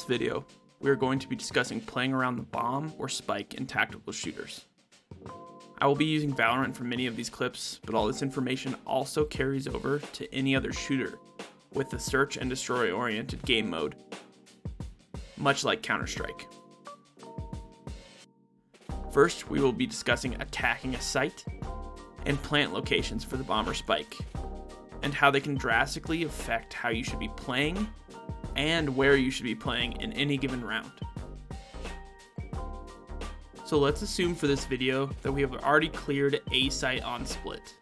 video, we are going to be discussing playing around the bomb or spike in tactical shooters. I will be using Valorant for many of these clips, but all this information also carries over to any other shooter with the search and destroy oriented game mode, much like Counter-Strike. First, we will be discussing attacking a site and plant locations for the bomb or spike, and how they can drastically affect how you should be playing and where you should be playing in any given round. So let's assume for this video that we have already cleared a site on split.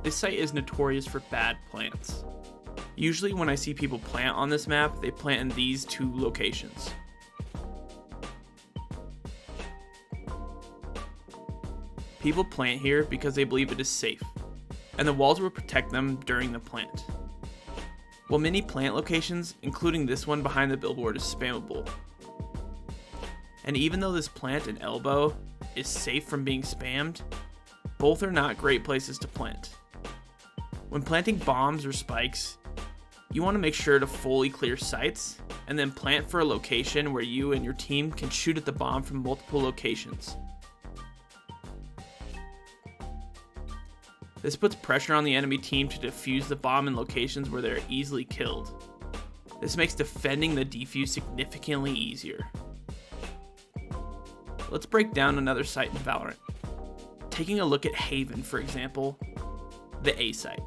This site is notorious for bad plants. Usually when I see people plant on this map, they plant in these two locations. People plant here because they believe it is safe, and the walls will protect them during the plant. While many plant locations, including this one behind the billboard, is spammable. And even though this plant and elbow is safe from being spammed, both are not great places to plant. When planting bombs or spikes, you want to make sure to fully clear sites and then plant for a location where you and your team can shoot at the bomb from multiple locations. This puts pressure on the enemy team to defuse the bomb in locations where they are easily killed. This makes defending the defuse significantly easier. Let's break down another site in Valorant. Taking a look at Haven, for example, the A site.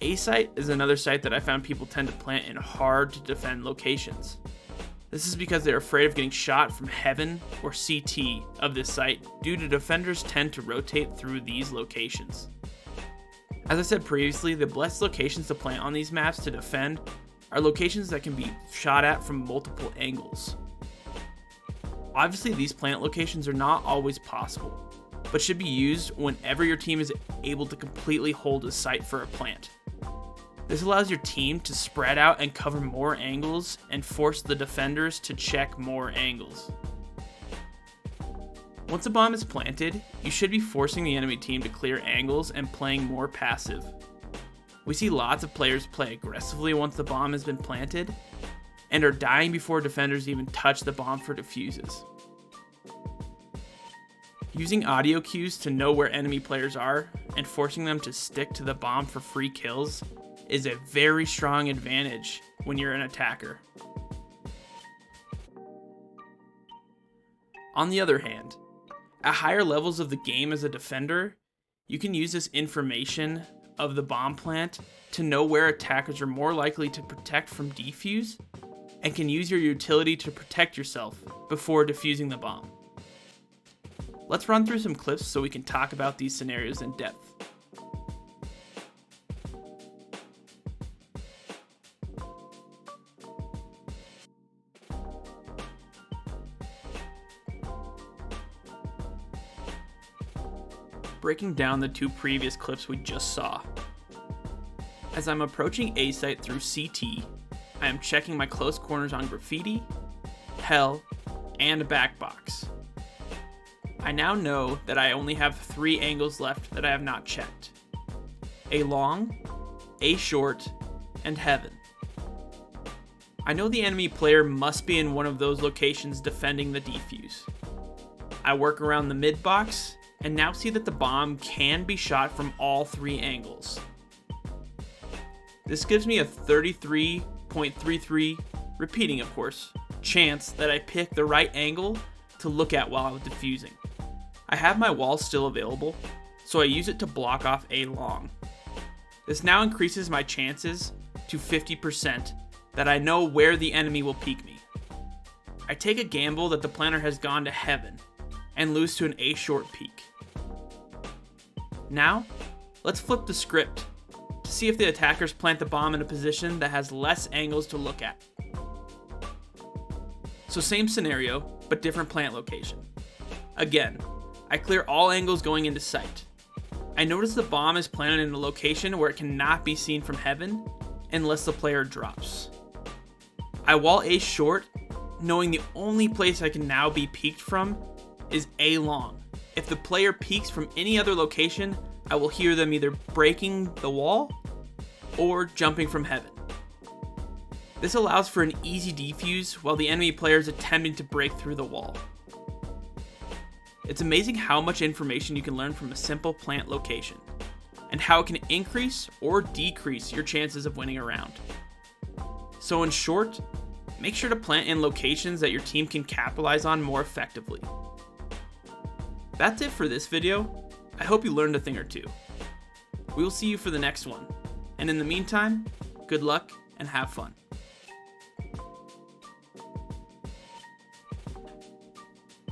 A site is another site that I found people tend to plant in hard to defend locations. This is because they're afraid of getting shot from Heaven or CT of this site due to defenders tend to rotate through these locations. As I said previously, the best locations to plant on these maps to defend are locations that can be shot at from multiple angles. Obviously, these plant locations are not always possible, but should be used whenever your team is able to completely hold a site for a plant. This allows your team to spread out and cover more angles and force the defenders to check more angles. Once a bomb is planted, you should be forcing the enemy team to clear angles and playing more passive. We see lots of players play aggressively once the bomb has been planted and are dying before defenders even touch the bomb for defuses. Using audio cues to know where enemy players are and forcing them to stick to the bomb for free kills is a very strong advantage when you're an attacker. On the other hand, at higher levels of the game as a defender, you can use this information of the bomb plant to know where attackers are more likely to protect from defuse and can use your utility to protect yourself before defusing the bomb. Let's run through some clips so we can talk about these scenarios in depth. Breaking down the two previous clips we just saw. As I'm approaching A site through CT, I am checking my close corners on graffiti, hell, and back box. I now know that I only have 3 angles left that I have not checked. A long, A short, and heaven. I know the enemy player must be in one of those locations defending the defuse. I work around the mid box and now see that the bomb can be shot from all 3 angles. This gives me a 33.33, repeating of course, chance that I pick the right angle to look at while I'm defusing. I have my wall still available, so I use it to block off a long. This now increases my chances to 50% that I know where the enemy will peek me. I take a gamble that the planter has gone to heaven and lose to an A short peek. Now, let's flip the script to see if the attackers plant the bomb in a position that has less angles to look at. So same scenario, but different plant location. Again, I clear all angles going into sight. I notice the bomb is planted in a location where it cannot be seen from heaven unless the player drops. I wall A short, knowing the only place I can now be peeked from is A long. If the player peeks from any other location, I will hear them either breaking the wall or jumping from heaven. This allows for an easy defuse while the enemy player is attempting to break through the wall. It's amazing how much information you can learn from a simple plant location, and how it can increase or decrease your chances of winning a round. So in short, make sure to plant in locations that your team can capitalize on more effectively. That's it for this video. I hope you learned a thing or two. We will see you for the next one, and in the meantime, good luck and have fun.